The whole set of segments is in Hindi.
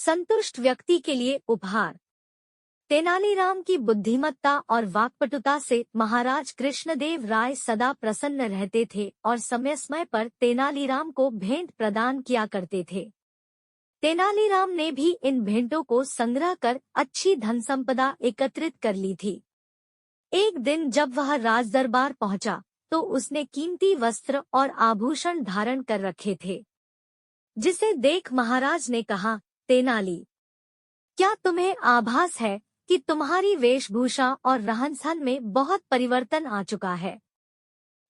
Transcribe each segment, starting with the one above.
संतुष्ट व्यक्ति के लिए उपहार। तेनालीराम की बुद्धिमत्ता और वाक्पटुता से महाराज कृष्णदेव राय सदा प्रसन्न रहते थे और समय समय पर तेनालीराम को भेंट प्रदान किया करते थे। तेनालीराम ने भी इन भेंटों को संग्रह कर अच्छी धन संपदा एकत्रित कर ली थी। एक दिन जब वह राजदरबार पहुंचा तो उसने कीमती वस्त्र और आभूषण धारण कर रखे थे, जिसे देख महाराज ने कहा, तेनाली, क्या तुम्हें आभास है कि तुम्हारी वेशभूषा और रहन-सहन में बहुत परिवर्तन आ चुका है?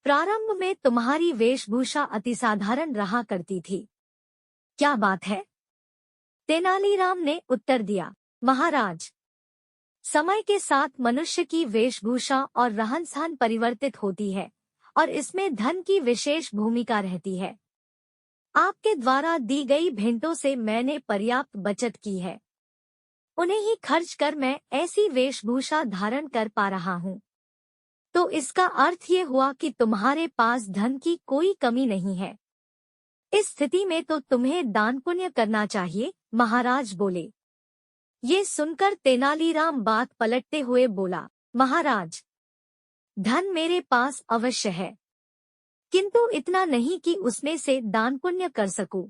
प्रारंभ में तुम्हारी वेशभूषा अति साधारण रहा करती थी। क्या बात है? तेनालीराम ने उत्तर दिया, महाराज, समय के साथ मनुष्य की वेशभूषा और रहन-सहन परिवर्तित होती है और इसमें धन की विशेष भूमिका रहती है। आपके द्वारा दी गई भेंटों से मैंने पर्याप्त बचत की है। उन्हें ही खर्च कर मैं ऐसी वेशभूषा धारण कर पा रहा हूँ। तो इसका अर्थ ये हुआ कि तुम्हारे पास धन की कोई कमी नहीं है। इस स्थिति में तो तुम्हें दान पुण्य करना चाहिए, महाराज बोले। ये सुनकर तेनालीराम बात पलटते हुए बोला, महाराज, धन मेरे पास अवश्य है, किंतु इतना नहीं कि उसमें से दान पुण्य कर सकूं।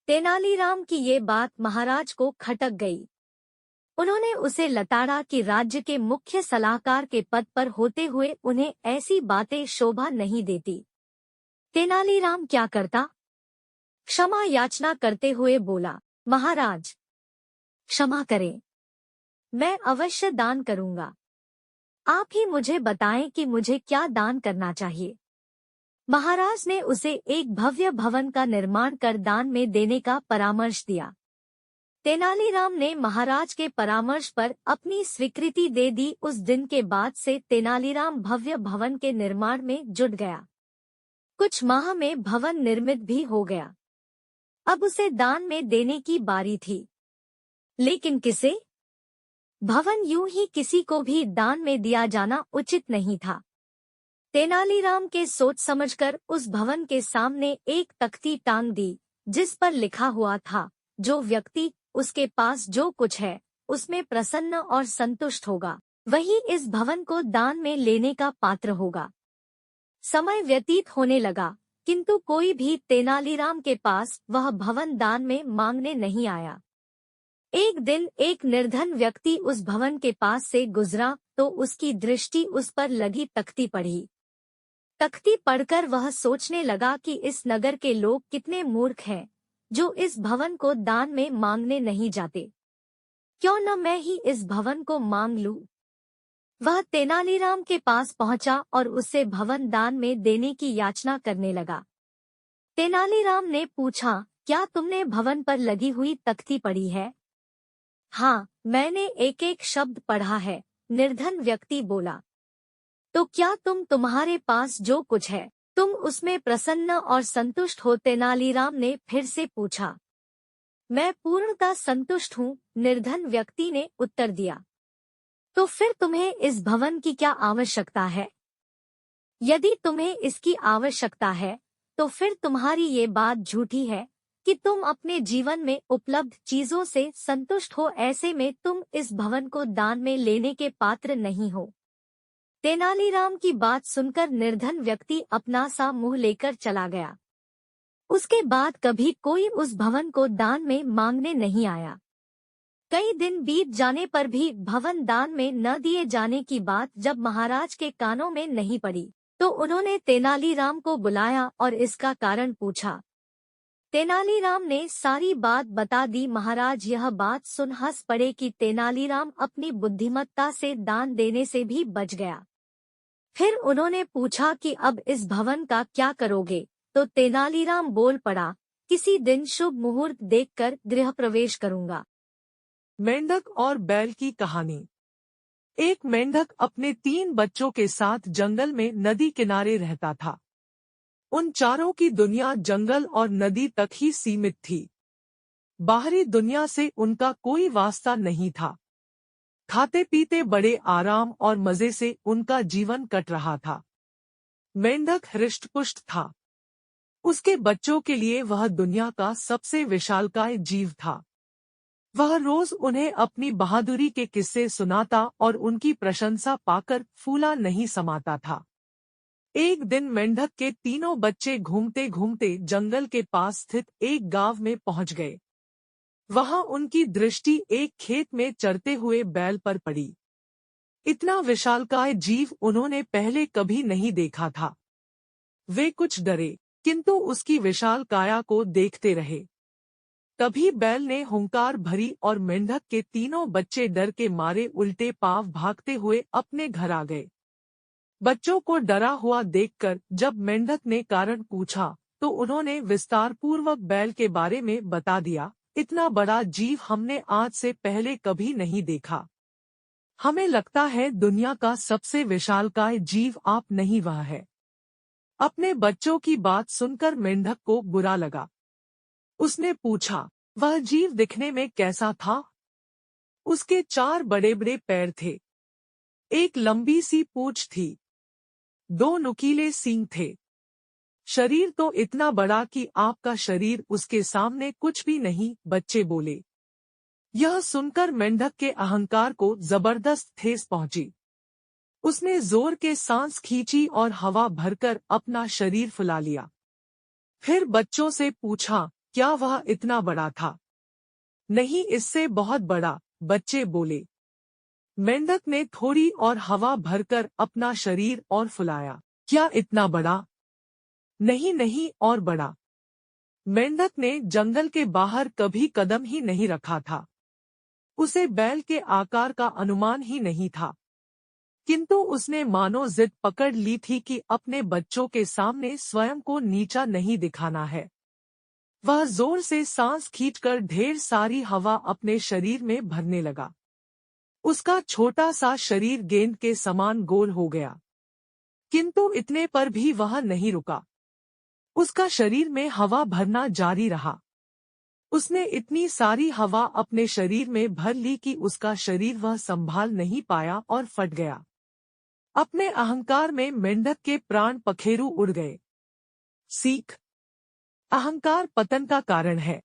तेनालीराम की ये बात महाराज को खटक गई। उन्होंने उसे लताड़ा कि राज्य के मुख्य सलाहकार के पद पर होते हुए उन्हें ऐसी बातें शोभा नहीं देती। तेनालीराम क्या करता? क्षमा याचना करते हुए बोला, महाराज, क्षमा करें, मैं अवश्य दान करूंगा। आप ही मुझे बताएं कि मुझे क्या दान करना चाहिए। महाराज ने उसे एक भव्य भवन का निर्माण कर दान में देने का परामर्श दिया। तेनालीराम ने महाराज के परामर्श पर अपनी स्वीकृति दे दी। उस दिन के बाद से तेनालीराम भव्य भवन के निर्माण में जुट गया। कुछ माह में भवन निर्मित भी हो गया। अब उसे दान में देने की बारी थी। लेकिन किसे? भवन यूं ही किसी को भी दान में दिया जाना उचित नहीं था। तेनालीराम के सोच समझकर उस भवन के सामने एक तख्ती टांग दी, जिस पर लिखा हुआ था, जो व्यक्ति उसके पास जो कुछ है उसमें प्रसन्न और संतुष्ट होगा, वही इस भवन को दान में लेने का पात्र होगा। समय व्यतीत होने लगा, किंतु कोई भी तेनालीराम के पास वह भवन दान में मांगने नहीं आया। एक दिन एक निर्धन व्यक्ति उस भवन के पास से गुजरा तो उसकी दृष्टि उस पर लगी तख्ती पड़ी। तख्ती पढ़कर वह सोचने लगा कि इस नगर के लोग कितने मूर्ख हैं, जो इस भवन को दान में मांगने नहीं जाते। क्यों न मैं ही इस भवन को मांग लूं? वह तेनालीराम के पास पहुंचा और उससे भवन दान में देने की याचना करने लगा। तेनालीराम ने पूछा, क्या तुमने भवन पर लगी हुई तख्ती पढ़ी है? हाँ, मैंने एक एक शब्द पढ़ा है, निर्धन व्यक्ति बोला। तो क्या तुम्हारे पास जो कुछ है, तुम उसमें प्रसन्न और संतुष्ट हो? तेनालीराम ने फिर से पूछा। मैं पूर्णतः संतुष्ट हूँ, निर्धन व्यक्ति ने उत्तर दिया। तो फिर तुम्हें इस भवन की क्या आवश्यकता है? यदि तुम्हें इसकी आवश्यकता है, तो फिर तुम्हारी ये बात झूठी है कि तुम अपने जीवन में उपलब्ध चीजों से संतुष्ट हो। ऐसे में तुम इस भवन को दान में लेने के पात्र नहीं हो। तेनालीराम की बात सुनकर निर्धन व्यक्ति अपना सा मुंह लेकर चला गया। उसके बाद कभी कोई उस भवन को दान में मांगने नहीं आया। कई दिन बीत जाने पर भी भवन दान में न दिए जाने की बात जब महाराज के कानों में नहीं पड़ी, तो उन्होंने तेनालीराम को बुलाया और इसका कारण पूछा। तेनालीराम ने सारी बात बता दी। महाराज यह बात सुन हंस पड़े कि तेनालीराम अपनी बुद्धिमत्ता से दान देने से भी बच गया। फिर उन्होंने पूछा कि अब इस भवन का क्या करोगे? तो तेनालीराम बोल पड़ा, किसी दिन शुभ मुहूर्त देखकर गृह प्रवेश करूंगा। मेंढक और बैल की कहानी। एक मेंढक अपने 3 बच्चों के साथ जंगल में नदी किनारे रहता था। उन चारों की दुनिया जंगल और नदी तक ही सीमित थी। बाहरी दुनिया से उनका कोई वास्ता नहीं था। खाते पीते बड़े आराम और मजे से उनका जीवन कट रहा था। मेंढक हृष्टपुष्ट था। उसके बच्चों के लिए वह दुनिया का सबसे विशालकाय जीव था। वह रोज उन्हें अपनी बहादुरी के किस्से सुनाता और उनकी प्रशंसा पाकर फूला नहीं समाता था। एक दिन मेंढक के तीनों बच्चे घूमते घूमते जंगल के पास स्थित एक गांव में पहुंच गए। वहां उनकी दृष्टि एक खेत में चरते हुए बैल पर पड़ी। इतना विशालकाय जीव उन्होंने पहले कभी नहीं देखा था। वे कुछ डरे, किंतु उसकी विशाल काया को देखते रहे। तभी बैल ने हुंकार भरी और मेंढक के तीनों बच्चे डर के मारे उल्टे पांव भागते हुए अपने घर आ गए। बच्चों को डरा हुआ देखकर जब मेंढक ने कारण पूछा, तो उन्होंने विस्तारपूर्वक बैल के बारे में बता दिया। इतना बड़ा जीव हमने आज से पहले कभी नहीं देखा। हमें लगता है दुनिया का सबसे विशालकाय जीव आप नहीं, वह है। अपने बच्चों की बात सुनकर मेंढक को बुरा लगा। उसने पूछा, वह जीव दिखने में कैसा था? उसके 4 बड़े बड़े पैर थे, एक लंबी सी पूंछ थी, 2 नुकीले सींग थे। शरीर तो इतना बड़ा कि आपका शरीर उसके सामने कुछ भी नहीं, बच्चे बोले। यह सुनकर मेंढक के अहंकार को जबरदस्त ठेस पहुंची। उसने जोर के सांस खींची और हवा भरकर अपना शरीर फुला लिया। फिर बच्चों से पूछा, क्या वह इतना बड़ा था? नहीं, इससे बहुत बड़ा, बच्चे बोले। मेंढक ने थोड़ी और हवा भरकर अपना शरीर और फुलाया। क्या इतना बड़ा? नहीं नहीं, और बड़ा। मेंढक ने जंगल के बाहर कभी कदम ही नहीं रखा था। उसे बैल के आकार का अनुमान ही नहीं था, किंतु उसने मानो जिद पकड़ ली थी कि अपने बच्चों के सामने स्वयं को नीचा नहीं दिखाना है। वह जोर से सांस खींचकर ढेर सारी हवा अपने शरीर में भरने लगा। उसका छोटा सा शरीर गेंद के समान गोल हो गया, किंतु इतने पर भी वह नहीं रुका। उसका शरीर में हवा भरना जारी रहा। उसने इतनी सारी हवा अपने शरीर में भर ली कि उसका शरीर वह संभाल नहीं पाया और फट गया। अपने अहंकार में मेंढक के प्राण पखेरु उड़ गए। सीख: अहंकार पतन का कारण है।